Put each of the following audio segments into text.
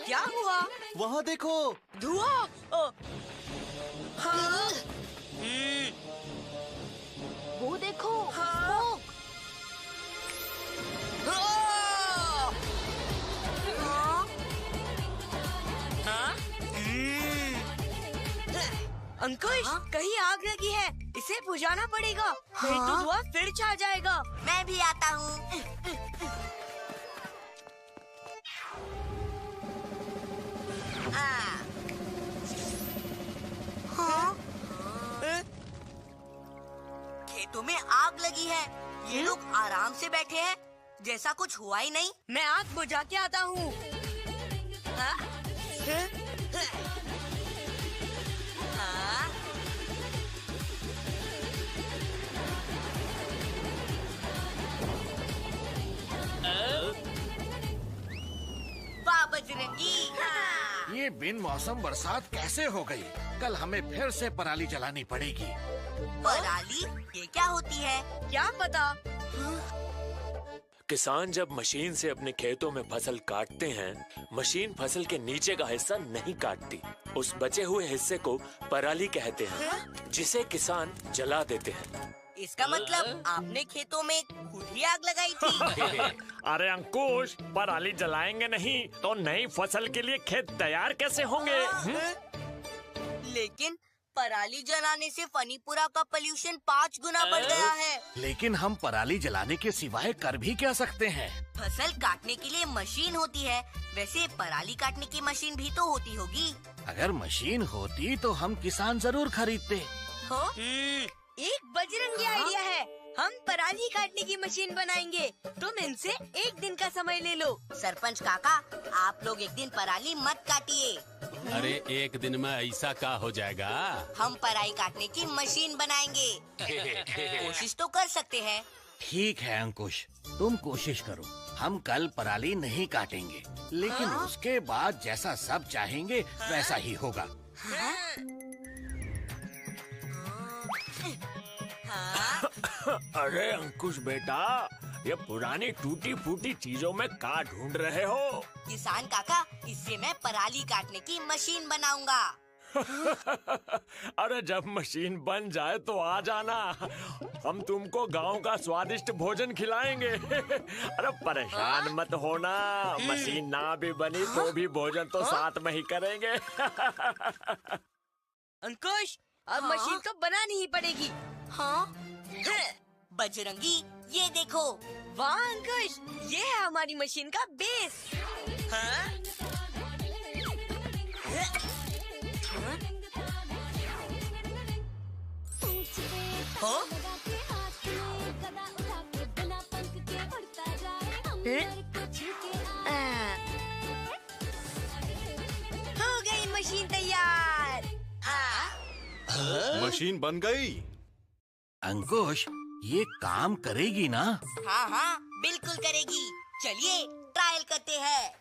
क्या हुआ? वहाँ देखो। धुआं। हाँ। वो देखो। हाँ। अंकुश, कहीं आग लगी है, इसे बुझाना पड़ेगा। नहीं तो धुआं फिर छा जाएगा। मैं भी आता हूँ। खेतों में आग लगी है। ये लोग आराम से बैठे हैं, जैसा कुछ हुआ ही नहीं। मैं आग बुझा के आता हूँ। वाह बजरंगी। ये बिन मौसम बरसात कैसे हो गई? कल हमें फिर से पराली जलानी पड़ेगी। पराली ये क्या होती है? क्या पता। किसान जब मशीन से अपने खेतों में फसल काटते हैं, मशीन फसल के नीचे का हिस्सा नहीं काटती। उस बचे हुए हिस्से को पराली कहते हैं, जिसे किसान जला देते हैं। इसका मतलब आपने खेतों में खुद ही आग लगाई थी। अरे अंकुश, पराली जलाएंगे नहीं तो नई फसल के लिए खेत तैयार कैसे होंगे? लेकिन पराली जलाने से फनीपुरा का पोल्यूशन 5 गुना बढ़ गया है। लेकिन हम पराली जलाने के सिवाय कर भी क्या सकते हैं? फसल काटने के लिए मशीन होती है, वैसे पराली काटने की मशीन भी तो होती होगी। अगर मशीन होती तो हम किसान जरूर खरीदते। हो? एक बजरंगी आइडिया है। हम पराली काटने की मशीन बनाएंगे। तुम इनसे एक दिन का समय ले लो। सरपंच काका, आप लोग एक दिन पराली मत काटिए। अरे एक दिन में ऐसा क्या हो जाएगा? हम पराली काटने की मशीन बनाएंगे। कोशिश तो कर सकते हैं। ठीक है अंकुश, तुम कोशिश करो। हम कल पराली नहीं काटेंगे, लेकिन उसके बाद जैसा सब चाहेंगे वैसा ही होगा। अरे अंकुश बेटा, ये पुरानी टूटी फूटी चीजों में क्या ढूंढ रहे हो? किसान काका, इससे मैं पराली काटने की मशीन बनाऊंगा। अरे जब मशीन बन जाए तो आ जाना, हम तुमको गांव का स्वादिष्ट भोजन खिलाएंगे। अरे परेशान मत होना, मशीन ना भी बनी तो भी भोजन तो साथ में ही करेंगे। अंकुश, अब मशीन तो बनानी ही पड़ेगी। हाँ? बजरंगी, ये देखो। वाह अंकुश, ये है हमारी मशीन का बेस। हाँ? हाँ? हो गई मशीन तैयार। मशीन बन गई। अंकुश, ये काम करेगी ना? हाँ हाँ, बिल्कुल करेगी। चलिए ट्रायल करते हैं।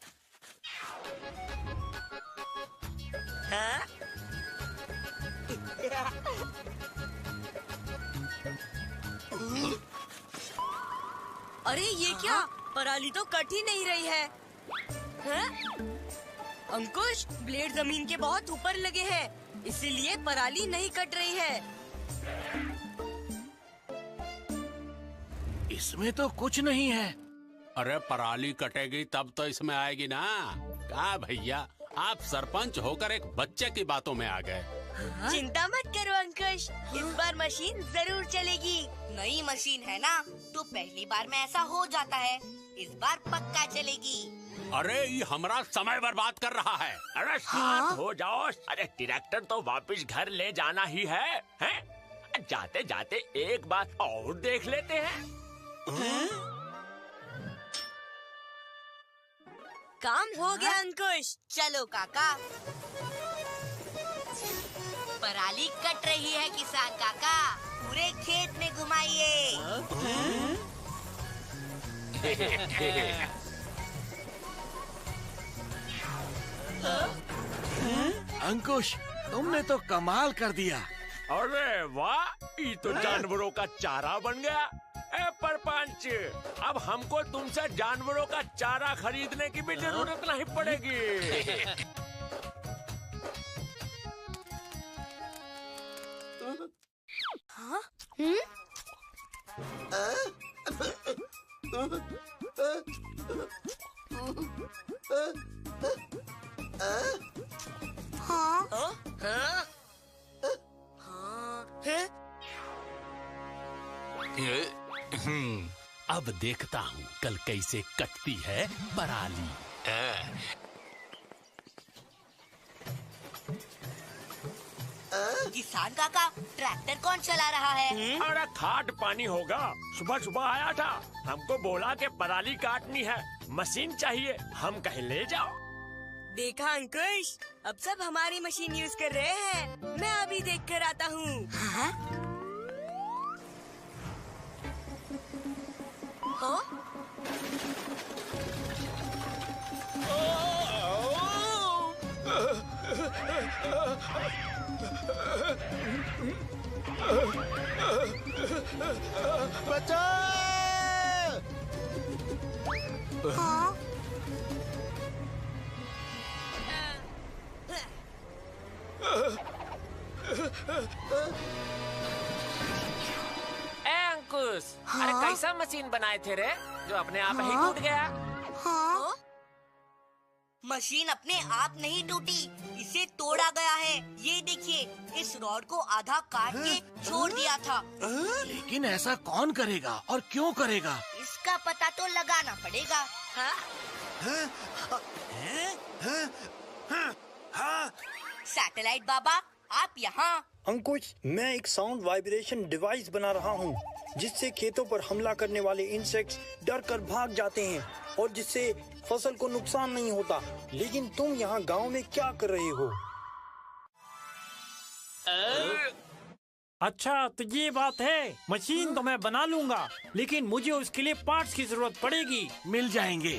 हाँ? अरे ये क्या? पराली तो कट ही नहीं रही है। हाँ? अंकुश, ब्लेड जमीन के बहुत ऊपर लगे हैं, इसीलिए पराली नहीं कट रही है। इसमें तो कुछ नहीं है। अरे पराली कटेगी तब तो इसमें आएगी ना। क्या भैया, आप सरपंच होकर एक बच्चे की बातों में आ गए। चिंता मत करो अंकुश, इस बार मशीन जरूर चलेगी। नई मशीन है ना, तो पहली बार में ऐसा हो जाता है। इस बार पक्का चलेगी। अरे ये हमारा समय बर्बाद कर रहा है। अरे शांत हो जाओ। अरे ट्रैक्टर तो वापस घर ले जाना ही है, हैं? जाते जाते एक बात और देख लेते हैं। काम हो गया अंकुश। चलो काका। पराली कट रही है किसान काका, पूरे खेत में घुमाइए। अंकुश, तुमने तो कमाल कर दिया। अरे वाह, ये तो जानवरों का चारा बन गया। ए परपंच, अब हमको तुमसे जानवरों का चारा खरीदने की भी जरूरत नहीं पड़ेगी। हाँ? हाँ? हाँ? हाँ? हाँ? अब देखता हूँ कल कैसे कटती है पराली। किसान काका, ट्रैक्टर कौन चला रहा है? अरे खाद पानी होगा। सुबह सुबह आया था, हमको बोला कि पराली काटनी है, मशीन चाहिए। हम कहे ले जाओ। देखा अंकुश, अब सब हमारी मशीन यूज कर रहे हैं। मैं अभी देख कर आता हूँ। हाँ? हाँ? हाँ? ए अंकुश, अरे हाँ? कैसा मशीन बनाए थे रे जो अपने आप ही टूट गया? हाँ? मशीन अपने आप नहीं टूटी, इसे तोड़ा गया है। ये देखिए, इस रॉड को आधा काट के छोड़ दिया था। लेकिन ऐसा कौन करेगा और क्यों करेगा? इसका पता तो लगाना पड़ेगा। हाँ? सैटेलाइट बाबा, आप यहाँ। अंकुश, मैं एक साउंड वाइब्रेशन डिवाइस बना रहा हूँ जिससे खेतों पर हमला करने वाले इंसेक्ट्स डर कर भाग जाते हैं और जिससे फसल को नुकसान नहीं होता। लेकिन तुम यहाँ गांव में क्या कर रहे हो? अच्छा, तो ये बात है। मशीन तो मैं बना लूंगा, लेकिन मुझे उसके लिए पार्ट्स की जरूरत पड़ेगी। मिल जाएंगे।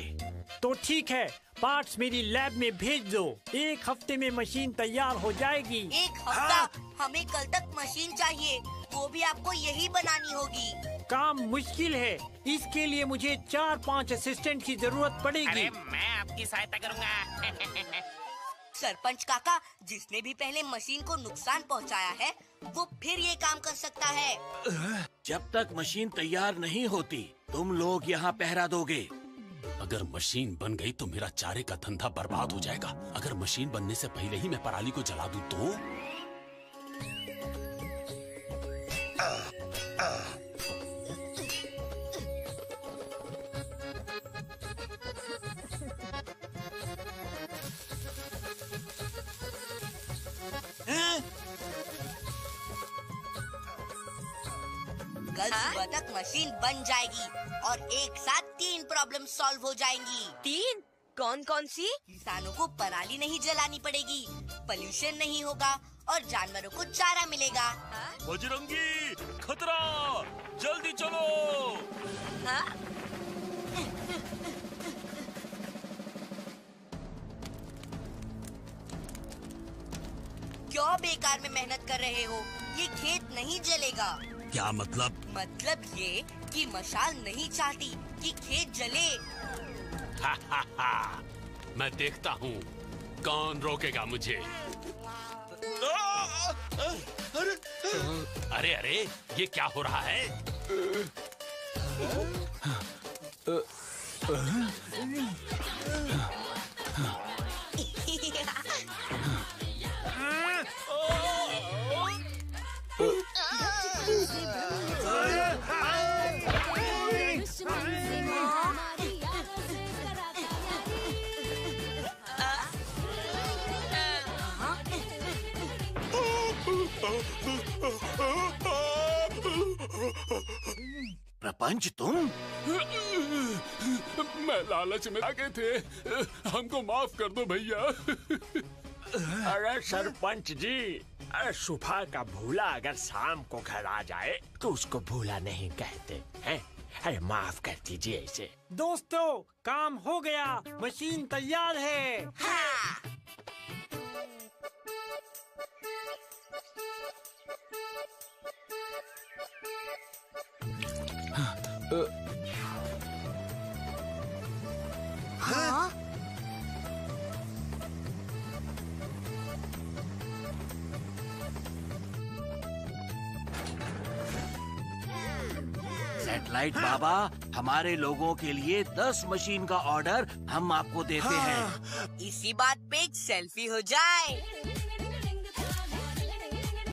तो ठीक है, पार्ट्स मेरी लैब में भेज दो। 1 हफ्ते में मशीन तैयार हो जाएगी। 1 हफ्ता? हमें कल तक मशीन चाहिए, वो भी आपको यही बनानी होगी। काम मुश्किल है, इसके लिए मुझे 4-5 असिस्टेंट की जरूरत पड़ेगी। अरे मैं आपकी सहायता करूँगा। सरपंच काका, जिसने भी पहले मशीन को नुकसान पहुंचाया है, वो फिर ये काम कर सकता है। जब तक मशीन तैयार नहीं होती, तुम लोग यहाँ पहरा दोगे। अगर मशीन बन गई तो मेरा चारे का धंधा बर्बाद हो जाएगा। अगर मशीन बनने से पहले ही मैं पराली को जला दूं तो? कल सुबह तक मशीन बन जाएगी और एक साथ 3 प्रॉब्लम सॉल्व हो जाएंगी। 3? कौन कौन सी? किसानों को पराली नहीं जलानी पड़ेगी, पोल्यूशन नहीं होगा और जानवरों को चारा मिलेगा। बजरंगी, खतरा, जल्दी चलो। हाँ? क्यों बेकार में मेहनत कर रहे हो? ये खेत नहीं जलेगा। क्या मतलब? मतलब ये कि मशाल नहीं चाहती कि खेत जले। मैं देखता हूँ कौन रोकेगा मुझे। अरे अरे, ये क्या हो रहा है? प्रपंच, तुम? मैं लालच में आ गए थे, हमको माफ कर दो भैया। अरे सरपंच जी, अरे सुबह का भूला अगर शाम को घर आ जाए तो उसको भूला नहीं कहते हैं। अरे माफ कर दीजिए इसे। दोस्तों, काम हो गया, मशीन तैयार है। हाँ। हाँ? सेटेलाइट बाबा, हमारे लोगों के लिए 10 मशीन का ऑर्डर हम आपको देते हैं। इसी बात पे एक सेल्फी हो जाए।